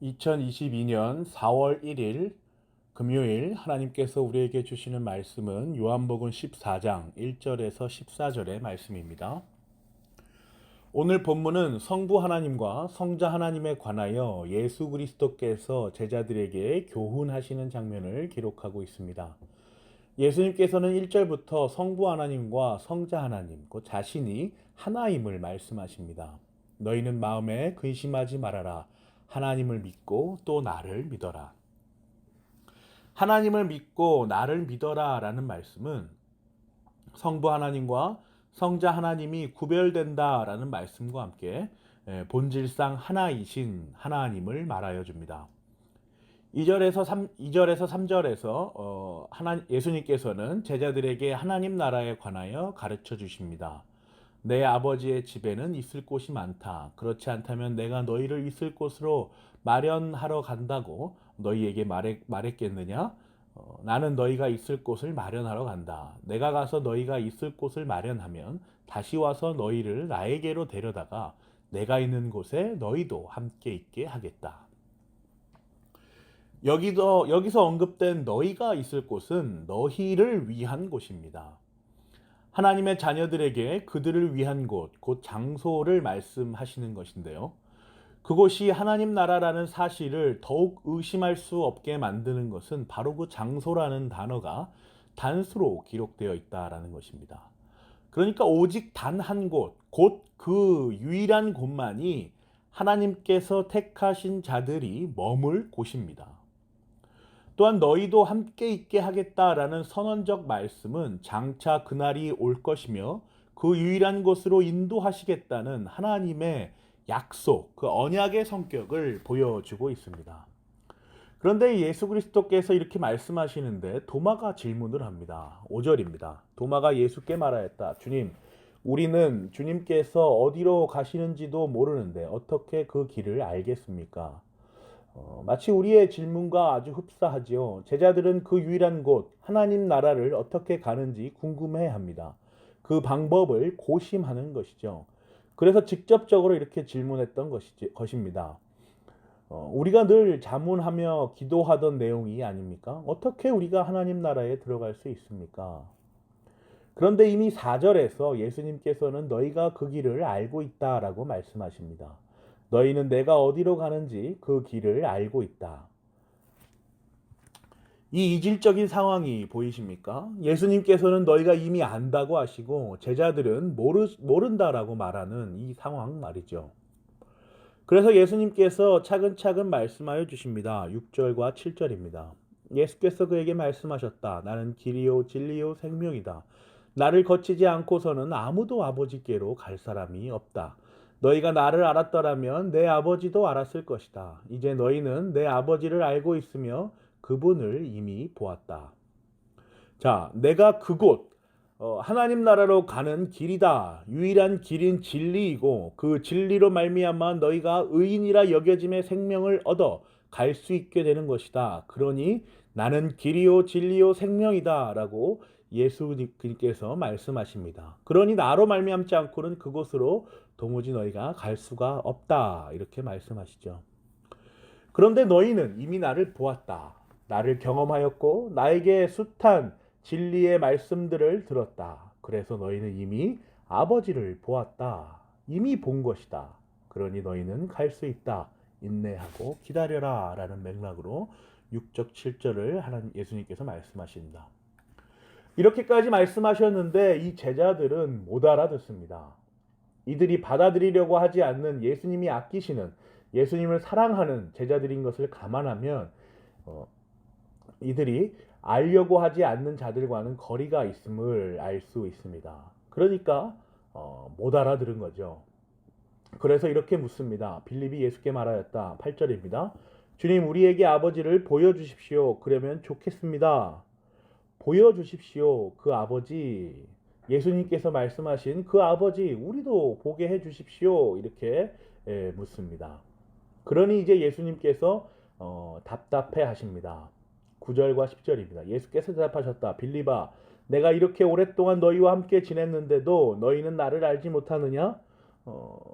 2022년 4월 1일 금요일 하나님께서 우리에게 주시는 말씀은 요한복음 14장 1절에서 14절의 말씀입니다. 오늘 본문은 성부 하나님과 성자 하나님에 관하여 예수 그리스도께서 제자들에게 교훈하시는 장면을 기록하고 있습니다. 예수님께서는 1절부터 성부 하나님과 성자 하나님, 그 자신이 하나임을 말씀하십니다. 너희는 마음에 근심하지 말아라. 하나님을 믿고 또 나를 믿어라. 하나님을 믿고 나를 믿어라 라는 말씀은 성부 하나님과 성자 하나님이 구별된다 라는 말씀과 함께 본질상 하나이신 하나님을 말하여 줍니다. 2절에서 3절에서 예수님께서는 제자들에게 하나님 나라에 관하여 가르쳐 주십니다. 내 아버지의 집에는 있을 곳이 많다. 그렇지 않다면 내가 너희를 있을 곳으로 마련하러 간다고 너희에게 말했겠느냐? 나는 너희가 있을 곳을 마련하러 간다. 내가 가서 너희가 있을 곳을 마련하면 다시 와서 너희를 나에게로 데려다가 내가 있는 곳에 너희도 함께 있게 하겠다. 여기서 언급된 너희가 있을 곳은 너희를 위한 곳입니다. 하나님의 자녀들에게 그들을 위한 곳, 곧 장소를 말씀하시는 것인데요. 그곳이 하나님 나라라는 사실을 더욱 의심할 수 없게 만드는 것은 바로 그 장소라는 단어가 단수로 기록되어 있다라는 것입니다. 그러니까 오직 단 한 곳, 곧 그 유일한 곳만이 하나님께서 택하신 자들이 머물 곳입니다. 또한 너희도 함께 있게 하겠다라는 선언적 말씀은 장차 그날이 올 것이며 그 유일한 곳으로 인도하시겠다는 하나님의 약속, 그 언약의 성격을 보여주고 있습니다. 그런데 예수 그리스도께서 이렇게 말씀하시는데 도마가 질문을 합니다. 5절입니다. 도마가 예수께 말하였다. 주님, 우리는 주님께서 어디로 가시는지도 모르는데 어떻게 그 길을 알겠습니까? 마치 우리의 질문과 아주 흡사하지요. 제자들은 그 유일한 곳, 하나님 나라를 어떻게 가는지 궁금해 합니다. 그 방법을 고심하는 것이죠. 그래서 직접적으로 이렇게 질문했던 것입니다. 우리가 늘 자문하며 기도하던 내용이 아닙니까? 어떻게 우리가 하나님 나라에 들어갈 수 있습니까? 그런데 이미 4절에서 예수님께서는 너희가 그 길을 알고 있다라고 말씀하십니다. 너희는 내가 어디로 가는지 그 길을 알고 있다. 이 이질적인 상황이 보이십니까? 예수님께서는 너희가 이미 안다고 하시고 제자들은 모른다라고 말하는 이 상황 말이죠. 그래서 예수님께서 차근차근 말씀하여 주십니다. 6절과 7절입니다. 예수께서 그에게 말씀하셨다. 나는 길이요 진리요 생명이다. 나를 거치지 않고서는 아무도 아버지께로 갈 사람이 없다. 너희가 나를 알았더라면 내 아버지도 알았을 것이다. 이제 너희는 내 아버지를 알고 있으며 그분을 이미 보았다. 자, 내가 그곳 하나님 나라로 가는 길이다. 유일한 길인 진리이고 그 진리로 말미암아 너희가 의인이라 여겨짐의 생명을 얻어 갈 수 있게 되는 것이다. 그러니 나는 길이요 진리요 생명이다라고 예수님께서 말씀하십니다. 그러니 나로 말미암지 않고는 그곳으로 도무지 너희가 갈 수가 없다. 이렇게 말씀하시죠. 그런데 너희는 이미 나를 보았다. 나를 경험하였고 나에게 숱한 진리의 말씀들을 들었다. 그래서 너희는 이미 아버지를 보았다. 이미 본 것이다. 그러니 너희는 갈 수 있다. 인내하고 기다려라 라는 맥락으로 6절 7절을 하나님 예수님께서 말씀하십니다. 이렇게까지 말씀하셨는데 이 제자들은 못 알아듣습니다. 이들이 받아들이려고 하지 않는 예수님이 아끼시는 예수님을 사랑하는 제자들인 것을 감안하면 이들이 알려고 하지 않는 자들과는 거리가 있음을 알 수 있습니다. 그러니까 못 알아들은 거죠. 그래서 이렇게 묻습니다. 빌립이 예수께 말하였다. 8절입니다. 주님, 우리에게 아버지를 보여주십시오. 그러면 좋겠습니다. 보여주십시오. 그 아버지, 예수님께서 말씀하신 그 아버지 우리도 보게 해주십시오. 이렇게 묻습니다. 그러니 이제 예수님께서 답답해 하십니다. 9절과 10절입니다. 예수께서 대답하셨다. 빌립아, 내가 이렇게 오랫동안 너희와 함께 지냈는데도 너희는 나를 알지 못하느냐?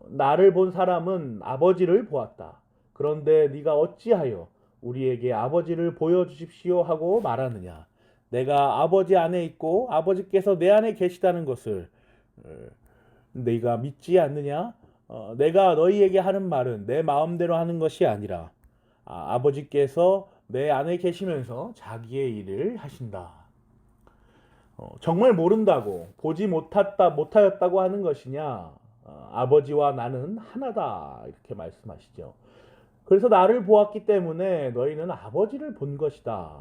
나를 본 사람은 아버지를 보았다. 그런데 네가 어찌하여 우리에게 아버지를 보여주십시오 하고 말하느냐. 내가 아버지 안에 있고 아버지께서 내 안에 계시다는 것을 어, 네가 믿지 않느냐? 내가 너희에게 하는 말은 내 마음대로 하는 것이 아니라 아버지께서 내 안에 계시면서 자기의 일을 하신다. 정말 모른다고 보지 못하였다고 하는 것이냐? 아버지와 나는 하나다 이렇게 말씀하시죠. 그래서 나를 보았기 때문에 너희는 아버지를 본 것이다.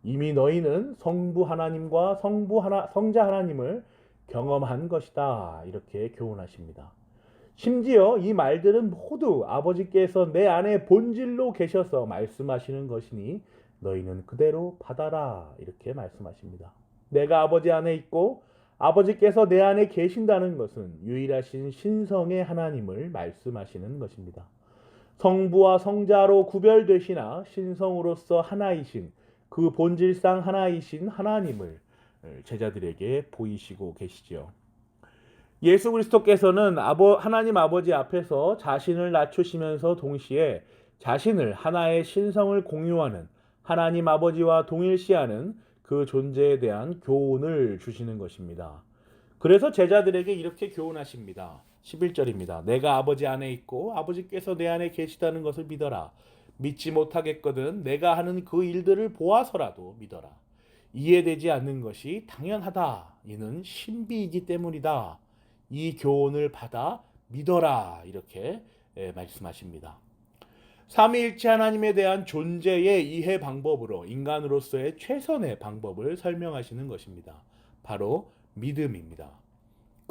이미 너희는 성부 하나님과 성자 하나님을 경험한 것이다. 이렇게 교훈하십니다. 심지어 이 말들은 모두 아버지께서 내 안에 본질로 계셔서 말씀하시는 것이니 너희는 그대로 받아라. 이렇게 말씀하십니다. 내가 아버지 안에 있고 아버지께서 내 안에 계신다는 것은 유일하신 신성의 하나님을 말씀하시는 것입니다. 성부와 성자로 구별되시나 신성으로서 하나이신 그 본질상 하나이신 하나님을 제자들에게 보이시고 계시지요. 예수 그리스도께서는 하나님 아버지 앞에서 자신을 낮추시면서 동시에 자신을 하나의 신성을 공유하는 하나님 아버지와 동일시하는 그 존재에 대한 교훈을 주시는 것입니다. 그래서 제자들에게 이렇게 교훈하십니다. 11절입니다. 내가 아버지 안에 있고 아버지께서 내 안에 계시다는 것을 믿어라. 믿지 못하겠거든 내가 하는 그 일들을 보아서라도 믿어라. 이해되지 않는 것이 당연하다. 이는 신비이기 때문이다. 이 교훈을 받아 믿어라. 이렇게 말씀하십니다. 삼위일체 하나님에 대한 존재의 이해 방법으로 인간으로서의 최선의 방법을 설명하시는 것입니다. 바로 믿음입니다.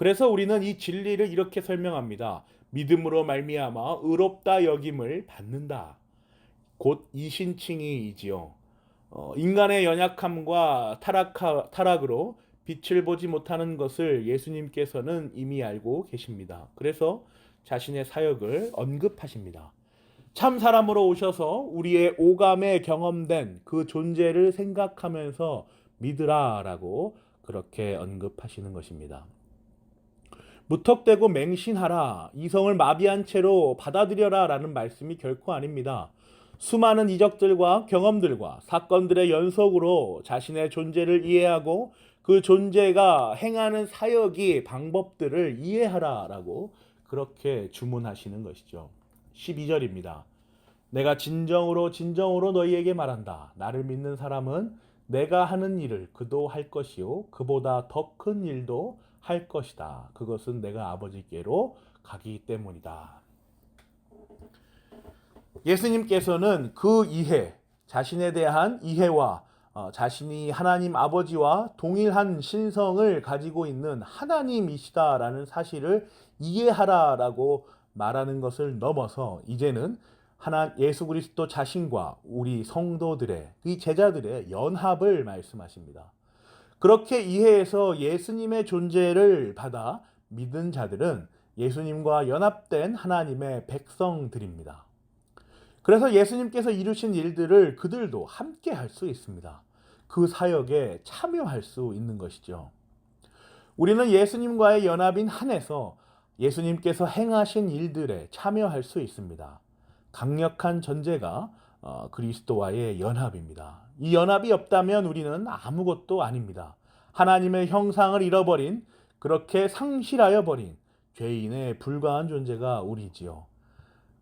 그래서 우리는 이 진리를 이렇게 설명합니다. 믿음으로 말미암아 의롭다 여김을 받는다. 곧 이신칭의이지요. 인간의 연약함과 타락으로 빛을 보지 못하는 것을 예수님께서는 이미 알고 계십니다. 그래서 자신의 사역을 언급하십니다. 참 사람으로 오셔서 우리의 오감에 경험된 그 존재를 생각하면서 믿으라라고 그렇게 언급하시는 것입니다. 무턱대고 맹신하라, 이성을 마비한 채로 받아들여라 라는 말씀이 결코 아닙니다. 수많은 이적들과 경험들과 사건들의 연속으로 자신의 존재를 이해하고 그 존재가 행하는 사역이 방법들을 이해하라라고 그렇게 주문하시는 것이죠. 12절입니다. 내가 진정으로 너희에게 말한다. 나를 믿는 사람은 내가 하는 일을 그도 할 것이요 그보다 더 큰 일도 할 것이다. 그것은 내가 아버지께로 가기 때문이다. 예수님께서는 그 이해, 자신에 대한 이해와 자신이 하나님 아버지와 동일한 신성을 가지고 있는 하나님이시다라는 사실을 이해하라라고 말하는 것을 넘어서 이제는 예수 그리스도 자신과 우리 성도들의 이 제자들의 연합을 말씀하십니다. 그렇게 이해해서 예수님의 존재를 받아 믿은 자들은 예수님과 연합된 하나님의 백성들입니다. 그래서 예수님께서 이루신 일들을 그들도 함께 할 수 있습니다. 그 사역에 참여할 수 있는 것이죠. 우리는 예수님과의 연합인 한에서 예수님께서 행하신 일들에 참여할 수 있습니다. 강력한 전제가 그리스도와의 연합입니다. 이 연합이 없다면 우리는 아무것도 아닙니다. 하나님의 형상을 잃어버린, 그렇게 상실하여 버린 죄인에 불과한 존재가 우리지요.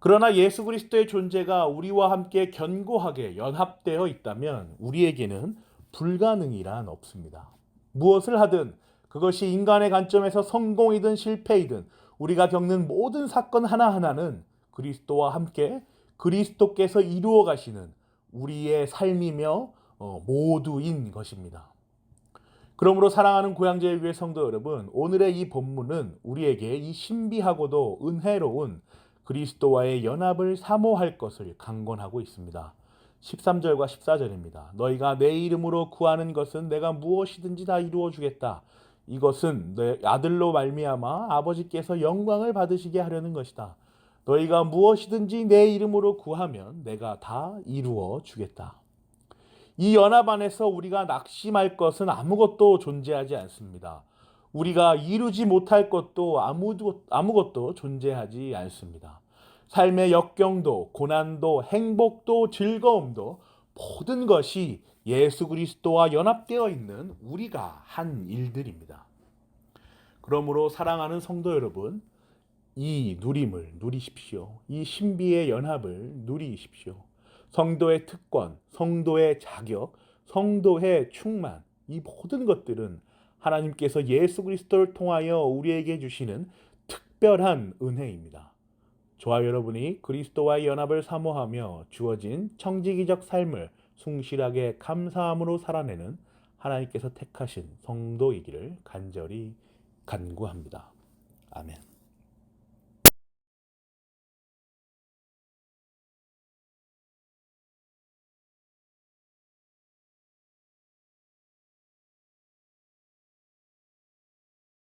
그러나 예수 그리스도의 존재가 우리와 함께 견고하게 연합되어 있다면 우리에게는 불가능이란 없습니다. 무엇을 하든 그것이 인간의 관점에서 성공이든 실패이든 우리가 겪는 모든 사건 하나하나는 그리스도와 함께 그리스도께서 이루어 가시는 우리의 삶이며 모두인 것입니다. 그러므로 사랑하는 고향제일교회 성도 여러분, 오늘의 이 본문은 우리에게 이 신비하고도 은혜로운 그리스도와의 연합을 사모할 것을 강권하고 있습니다. 13절과 14절입니다. 너희가 내 이름으로 구하는 것은 내가 무엇이든지 다 이루어 주겠다. 이것은 내 아들로 말미암아 아버지께서 영광을 받으시게 하려는 것이다. 너희가 무엇이든지 내 이름으로 구하면 내가 다 이루어 주겠다. 이 연합 안에서 우리가 낙심할 것은 아무것도 존재하지 않습니다. 우리가 이루지 못할 것도 아무것도 존재하지 않습니다. 삶의 역경도, 고난도, 행복도, 즐거움도 모든 것이 예수 그리스도와 연합되어 있는 우리가 한 일들입니다. 그러므로 사랑하는 성도 여러분, 이 누림을 누리십시오. 이 신비의 연합을 누리십시오. 성도의 특권, 성도의 자격, 성도의 충만, 이 모든 것들은 하나님께서 예수 그리스도를 통하여 우리에게 주시는 특별한 은혜입니다. 저와 여러분이 그리스도와의 연합을 사모하며 주어진 청지기적 삶을 충실하게 감사함으로 살아내는 하나님께서 택하신 성도이기를 간절히 간구합니다. 아멘.